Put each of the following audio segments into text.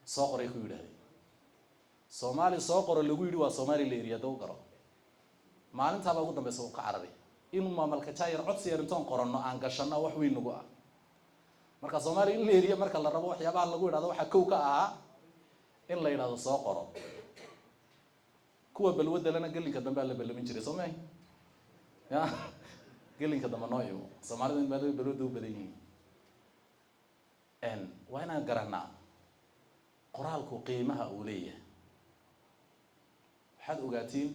سوقر يكون هذا سومالي سوقر اللي يقول هو سومالي اللي يريده قرأ ما أنت هذا قدام بسوق عربي إنه ما ملك تاير عطسي يرنتون قرنا عنكشنا وحوي نجوا مركز سومالي اللي يريه مركز الله ربوح يا بعض يقول هذا وحكوكا إن لا يراد سوقر كوا بالود اللي أنا قل لك دم بالله من جري سومي يا قل لك دم نويو سومالي من بالود وبدين إن وين قرنا قرالك قيمها أولية حد أوجاتين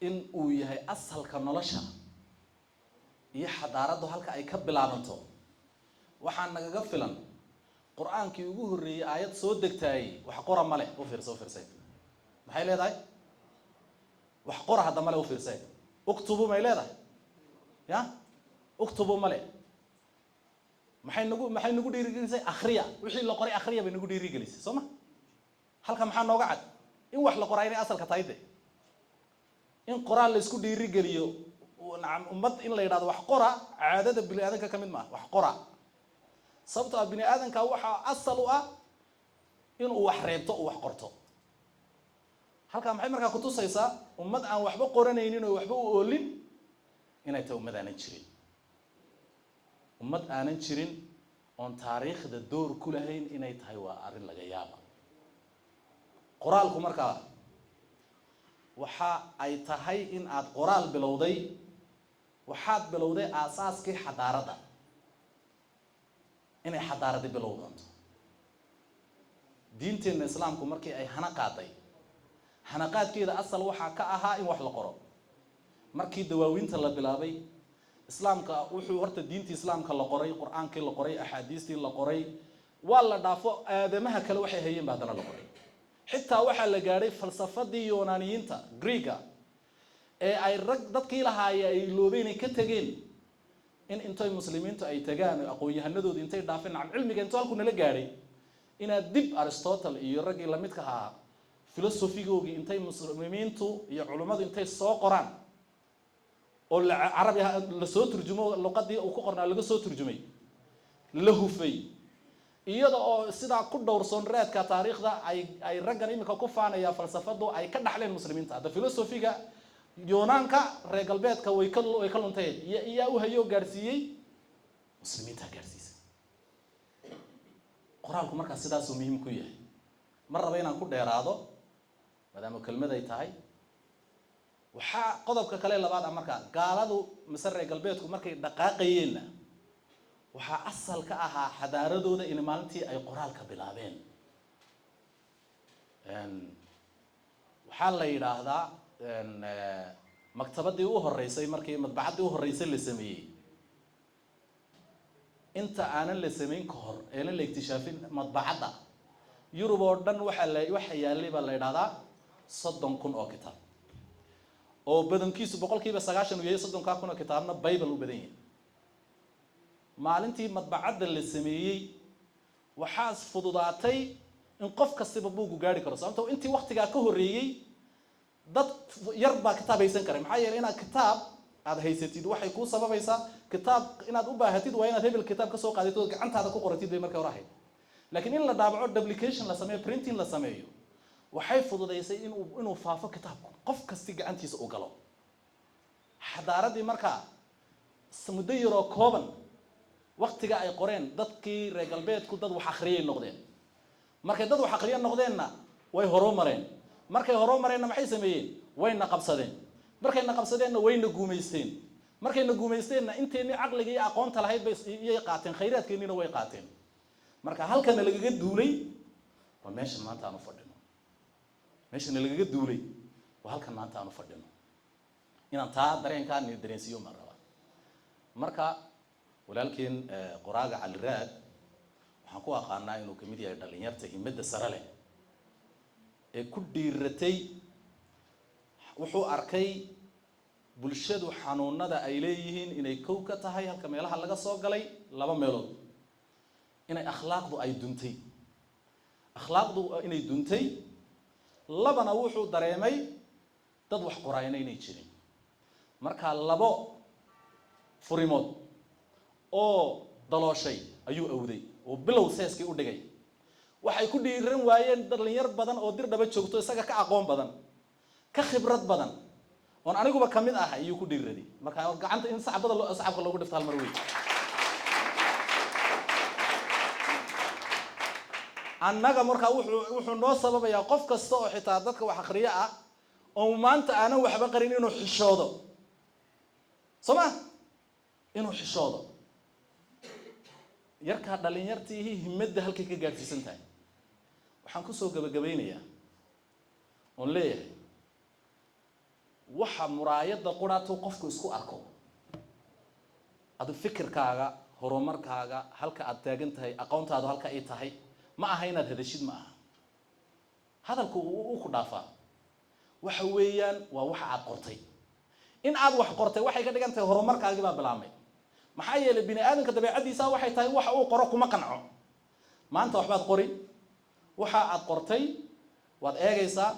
إن وياها أسهل كنولشة يحضارته هلك أي كبل عنته وحنا نقفلن قرآن كي يقول الري آيات صدق تاي وحقرا ملأ وفر سيد ما هي ليه وحقرا هذا ملأ وفر سيد اكتبوا ما ليه يا اكتبوا ملأ ما حين نقول ديري جلسة أخرية وش اللي قرأ أخرية بنقول ديري جلسة سمع هلك محن نوقعد إن وح لقرأيني أصل كتايده إن قرآن اللي يسكت ديري جليو ونعم أمد إن لا يراد وح قرأ عادة بني آدم كمن ما وح قرأ صبت بني آدم كوح أصله إن وح ريبته وح قرته هلك محن مركا كتوس يسا أمد أن وح بقرنين وح بقولين إن يتو أمد أنا نشرين أمد أنا نشرين عن تاريخ الدور كلهين إن يتهوى أرين لجيابا قرالكم مركا وحا أي تهي إن عاد قرال بلودي وحاد بلودي أساس كي حضارة إن حضارة بلودان دينتين الإسلام كم مركي أي حنقات كده أصل وحا كأها إن وح القرآن مركي دواوين تلا بلابي إسلام كوحو ورت دينتي إسلام كلا قري قرآن كلا قري أحاديث كلا قري ولا دافع آدمها كلا وحي هيين بعدنا القري حتى waxa la gaaray falsafadii Yunaniyiinta Greega ee ay rag dadkii lahaayay ay loobeen ka tageen in intay muslimiintu ay tagaan aqoon-yahanadooda intay dhaafeen aan cilmiga inta halku nala gaaray ina dib Aristotle iyo rag la midka ahaa filosofigoogii intay muslimiintu iyo culimadu intay soo qoraan oo Carabi la soo turjumo luqadii uu ku qornaa laga soo turjumay la hufay iyada oo sida ku dhowrsoon raadka taariikhda ay raggan imika ku faanaya falsafadu ay ka dhaxleen muslimiinta hada filosofiga Yoonaanka reer galbeedka way ka luntay iyo u hayo gaarsiiyay muslimiinta gaarsiisay quraanku marka sidaas uu muhiim ku yahay mar raba inaan ku dheeraado maadaama kelmad ay tahay waxa qodobka kale labaad marka gaaladu misar reer galbeedku markay dhaqaaqayeen waxa asal ka ahaa xadaaradooda in maalintii ay qoraalka bilaabeen waxa la yiraahdaa maktabadii u horeysay markii madbacadii u horeysay la sameeyay inta aanan la sameyn ka hor ee la iktishaafin madbacada Yurub oo dhan waxa yaalay ba la yiraahdaa 30,000 oo kitaab oo badankiisu 90% iyo 30,000 oo kitaabna Bible u badan yahay maalintii madbacada la sameeyay waxaas fududaatay in qof kasta buugu gaari karo sababtoo intii waqtiga ka horeeyay dad yar ba kitaabeysan karay maxay yeelay inaad kitaab aad haysatid waxay ku sababaysaa kitaab inaad u baahatid waa inaad hebel kitaab ka soo qaadato gacantaada ku qoratid bay markaa horahay laakiin in la daabaco duplication la sameeyo printing la sameeyo waxay fududeysay inuu faafo kitaabku qof kasta gacantiisa u galo xadaaradii markaa muddo yar oo kooban waqtiga ay qoreen dadkii reer galbeedku dad wax akhriyay noqdeen markay dad wax akhriyay noqdeenna way horumareen markay horumareenna maxay sameeyeen wayna qabsadeen markayna qabsadeenna wayna guumeysteen markayna guumeysteenna inteeni aqliga iyo aqoonta lahayd bay qaateen khayraadkeennina way qaateen marka halkan lagaga duulay waa meesha maanta aanu fadhino meesha lagaga duulay waa halkan maanta aanu fadhino inaan taa dareenkaan dareensiyo maraba marka walaalkeen qoraaga Cali Raad waxaan ku aqaanaa inuu kamid yahay dhalinyarta himada sare leh ee ku dhiiratay wuxuu arkay bulshadu xanuunada ay leeyihiin inay kow ka tahay halka meelaha laga soo galay laba meelood inay akhlaaqdu ay duntay inay duntay labana wuxuu dareemay dad wax qoraayna inay jirin marka labo furimood oo dalooshay ayuu awday oo bilow seeskii u dhigay waxay ku dhiiran waayeen dhalinyar badan oo dir dhaba joogto isaga ka aqoon badan ka khibrad badan oon aniguba kamid ah ayuu ku dhiiraday marka gacanta in saxabka loogu dhifto hal mar weey annaga marka wuxuu noo sababayaa qof kasta oo xitaa dadka wax akhriya ah oo maanta aanan waxba qarin inuu xishoodo soma inuu xishoodo yarka dhalinyartii himada halkay ka gaarsiisan tahay waxaan ku soo gabagabeynayaa on leeyahay waxa muraayada quraatu qofku isku arko adu fikirkaaga horumarkaaga halka aad taagan tahay aqoontaadu halka ay tahay ma aha inaad hadashid ma aha hadalku uu ku dhaafaa waxa weeyaan waa waxa aad qortay in aad wax qortay waxay ka dhigan tahay horumarkaaga baa bilaamay maxaa yeelay bini aadamka dabeecadiisa waxay tahay waxa uu qoro kuma qanco maanta waxbaad qori waxa aad qortay waad eegaysaa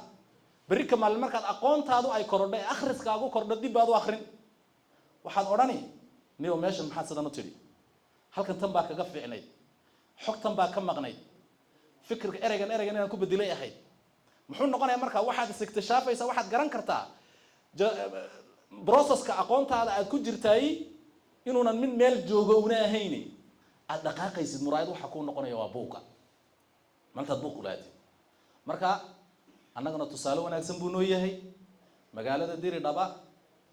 bari kamal markaad aqoontaadu ay korodhay akhriskaagu kordho dib baad u akhrin waxaad odhani niyo meeshan maxaad sidan u tiri halkan tan baa kaga fiicnay xogtan baa ka maqnay fikirka ereygan inaan ku bedelay ahayd muxuu noqonayaa marka waxaad istiktishaafaysaa waxaad garan kartaa processka aqoontaada aad ku jirtay inuunan mid meel joogo una ahayn aad dhaqaaqaysid muraayad waxa ku noqonaya waa buuqa maanta buuq ulaad marka annagana tusaale wanaagsan buu noo yahay magaalada diri dhaba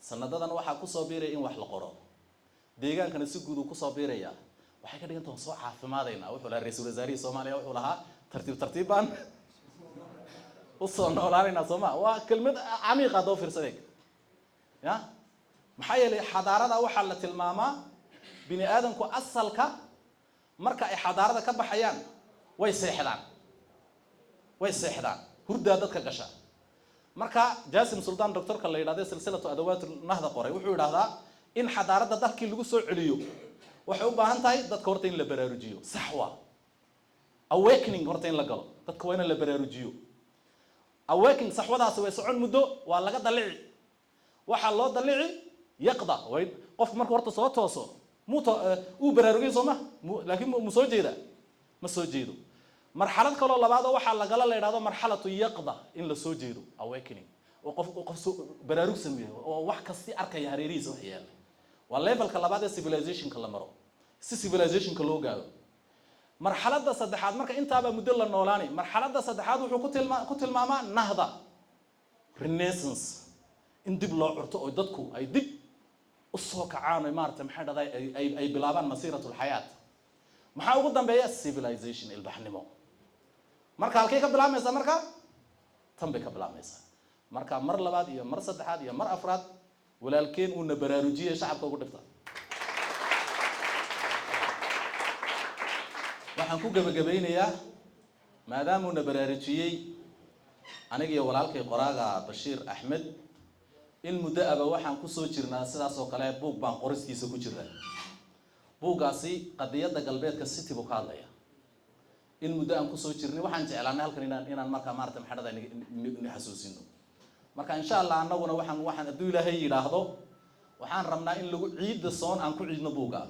sanadadan waxa ku soo biiray in wax la qoro deegaankana si guud uu ku soo biiraya waxay ka dhigan tahay soo caafimaadayna wuxuu la raiisul wasaarihi Soomaaliya wuxuu lahaa tartiibaan u soo noolaanayna Soomaa waa kelmad camiiqa doo fiirsaday ya maxaa yeelay xadaarada waxa la tilmaamaa bini aadamku asalka marka ay xadaarada ka baxayaan way seexdaan hurda dadka gasha marka Jaasim Sultan doctorka la yiraahdo silsilatu adawaat nahda qoray wuxuu yiraahdaa in xadaarada dalkii lagu soo celiyo waxay u baahan tahay dadka horta in la baraarujiyo saxwa awakening horta in la galo dadka waa in la baraarujiyo awakening saxwadaas way socon muddo waa laga dalici waxa loo dalici yaqda way qof marka horta soo tooso uu baraarugiyo Sooma laakiin mu soo jeeda ma soo jeedo marxalad kale oo labaad waxa la gala leeyahay marxalatu yaqda in la soo jeedo awakening oo qof baraarugsan oo wax kasti arkaya hareerihiisa wax yaal waa levelka labaad ee civilization ka la maro si civilization ka loo gaaro marxaladda saddexaad marka intaaba muddo la noolaanay marxaladda saddexaad wuxuu ku tilmaamaa nahda renaissance in dib loo curto oo dadku ay dib u soo kacaan oo maartay maxay dhaday ay bilaabaan masiiratul hayaat maxaa ugu dambeeya civilization ilbaxnimo marka halkay ka bilaabmaysa marka tan bay ka bilaabmaysa marka mar labaad iyo mar saddexaad iyo mar afraad walaalkeen uu baraarujiye shacabka ugu dhigta waxaan ku gabagabeynayaa maadaama uu baraarujiyay aniga iyo walaalkay qoraaga Bashiir Ahmed in muddo aba waxaan ku soo jirnaa sidaas oo kale buug baan qoristiisa ku jiraa buugaasi qadiyada galbeedka city buu ka hadlaya in muddo aan ku soo jirnay waxaan jeclaanay halkan inaan marka maartay maxadada ni xasuusino marka insha Allah annaguna waxaan aduu Ilaahay yiraahdo waxaan rabnaa in lagu ciid soon aan ku ciidno buuga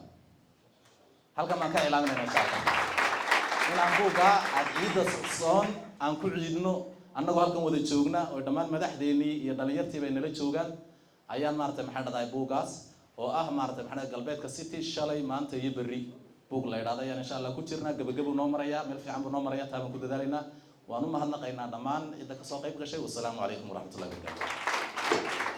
halkan ma ka ilaalinayna insha Allah inaan buuga ciid soon aan ku ciidno annagoo halkan wada joogna oo dhammaan madaxdeennii iyo dhalinyartii bay nala joogaan ayaan maartay maxadada buugaas oo ah maartay maxadada galbeedka city shalay maanta iyo berri buug la yiraahdo ayaan insha Allah ku jirnaa gabagabo noo maraya meel fiican buu noo maraya taan ku dadaalayna waan u mahadnaqaynaa dhammaan cid ka soo qayb gashay wassalaamu calaykum waraxmatullaahi wabarakaatuh